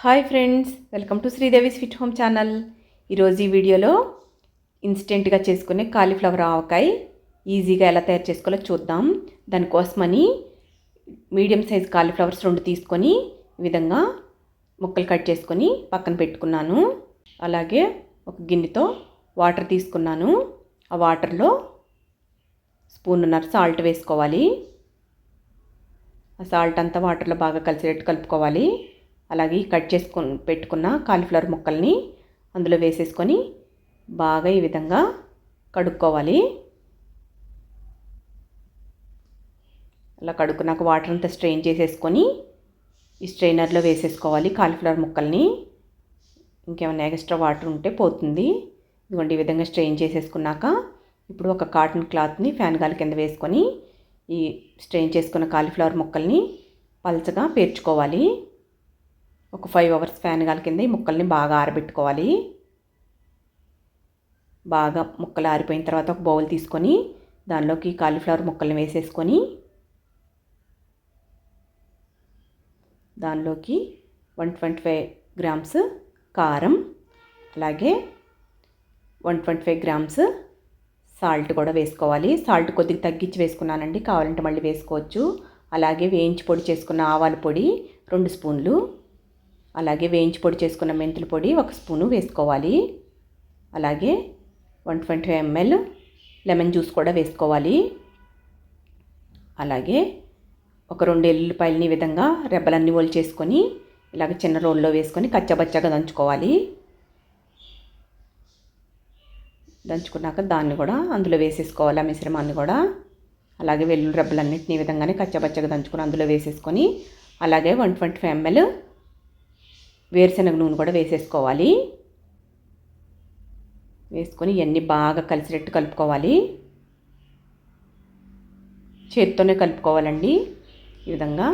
Hi friends, welcome to Sridevi sweet home channel. ఈరోజు ఈ వీడియోలో ఇన్స్టెంట్గా చేసుకునే కాలీఫ్లవర్ ఆవకాయ ఈజీగా ఎలా తయారు చేసుకోవాలో చూద్దాం. దానికోసమని మీడియం సైజ్ కాలీఫ్లవర్స్ 2 తీసుకొని ఈ విధంగా ముక్కలు కట్ చేసుకొని పక్కన పెట్టుకున్నాను. అలాగే ఒక గిన్నెతో వాటర్ తీసుకున్నాను. ఆ వాటర్లో స్పూన్నర సాల్ట్ వేసుకోవాలి. ఆ సాల్ట్ అంతా వాటర్లో బాగా కలిసేటట్టు కలుపుకోవాలి. అలాగే కట్ చేసుకొని పెట్టుకున్న కాలీఫ్లవర్ ముక్కల్ని అందులో వేసేసుకొని బాగా ఈ విధంగా కడుక్కోవాలి. అలా కడుక్కున్నాక వాటర్ అంతా స్ట్రెయిన్ చేసేసుకొని ఈ స్ట్రెయినర్లో వేసేసుకోవాలి కాలీఫ్లవర్ ముక్కల్ని. ఇంకేమైనా ఎక్స్ట్రా వాటర్ ఉంటే పోతుంది. ఇదిగోండి, ఈ విధంగా స్ట్రెయిన్ చేసేసుకున్నాక ఇప్పుడు ఒక కాటన్ క్లాత్ని ఫ్యాన్ గాలి కింద వేసుకొని ఈ స్ట్రెయిన్ చేసుకున్న కాలీఫ్లవర్ ముక్కల్ని పల్చగా పేర్చుకోవాలి. ఒక 5 అవర్స్ ఫ్యాన్ గాలి కింద ఈ ముక్కల్ని బాగా ఆరబెట్టుకోవాలి. బాగా ముక్కలు ఆరిపోయిన తర్వాత ఒక బౌల్ తీసుకొని దానిలోకి కాలీఫ్లవర్ ముక్కల్ని వేసేసుకొని దానిలోకి 125 గ్రామ్స్ కారం, అలాగే 125 గ్రామ్స్ సాల్ట్ కూడా వేసుకోవాలి. సాల్ట్ కొద్దిగా తగ్గించి వేసుకున్నానండి, కావాలంటే మళ్ళీ వేసుకోవచ్చు. అలాగే వేయించి పొడి చేసుకున్న ఆవాల పొడి 2 స్పూన్లు, అలాగే వేయించి పొడి చేసుకున్న మెంతుల పొడి 1 స్పూను వేసుకోవాలి. అలాగే 125 ml లెమన్ జ్యూస్ కూడా వేసుకోవాలి. అలాగే ఒక 2 ఎల్లుల్లిపాయలని ఈ విధంగా రెబ్బలన్నీ చేసుకొని ఇలాగ చిన్న రోల్లో వేసుకొని కచ్చబచ్చగా దంచుకోవాలి. దంచుకున్నాక దాన్ని కూడా అందులో వేసేసుకోవాలి, ఆ మిశ్రమాన్ని కూడా. అలాగే వెల్లుల్లి రెబ్బలన్నింటినీ ఈ విధంగానే కచ్చబచ్చగా దంచుకొని అందులో వేసేసుకొని అలాగే 125 ml వేరుశనగ నూనె కూడా వేసేసుకోవాలి. వేసుకొని ఇవన్నీ బాగా కలిసినట్టు కలుపుకోవాలి. చేతితోనే కలుపుకోవాలండి. ఈ విధంగా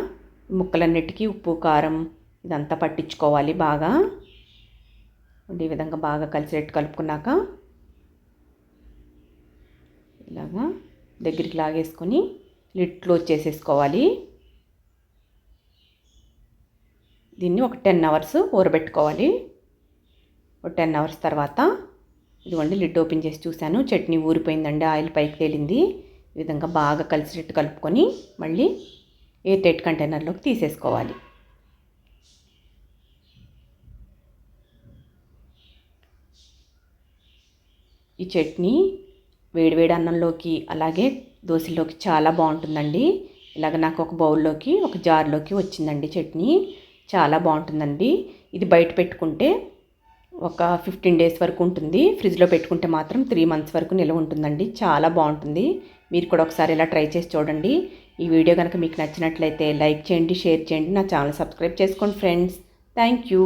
ముక్కలన్నిటికీ ఉప్పు కారం ఇదంతా పట్టించుకోవాలి బాగా. ఈ విధంగా బాగా కలిసినట్టు కలుపుకున్నాక ఇలాగా దగ్గరికి లాగేసుకొని లిడ్ క్లోజ్ చేసేసుకోవాలి. దీన్ని ఒక 10 అవర్స్ ఊరబెట్టుకోవాలి. ఒక 10 అవర్స్ తర్వాత ఇదిగోండి లిడ్ ఓపెన్ చేసి చూశాను, చట్నీ ఊరిపోయిందండి, ఆయిల్ పైకి తేలింది. ఈ విధంగా బాగా కలిసినట్టు కలుపుకొని మళ్ళీ ఎయిర్ టైట్ కంటైనర్లోకి తీసేసుకోవాలి. ఈ చట్నీ వేడివేడి అన్నంలోకి అలాగే దోశలోకి చాలా బాగుంటుందండి. ఇలాగ నాకు ఒక బౌల్లోకి ఒక జార్లోకి వచ్చిందండి చట్నీ, చాలా బాగుంటుందండి. ఇది బయట పెట్టుకుంటే ఒక 15 డేస్ వరకు ఉంటుంది. ఫ్రిడ్జ్లో పెట్టుకుంటే మాత్రం 3 మంత్స్ వరకు నిల్వ ఉంటుందండి. చాలా బాగుంటుంది. మీరు కూడా ఒకసారి ఇలా ట్రై చేసి చూడండి. ఈ వీడియో కనుక మీకు నచ్చినట్లయితే లైక్ చేయండి, షేర్ చేయండి, నా ఛానల్ సబ్స్క్రైబ్ చేసుకోండి ఫ్రెండ్స్. Thank you.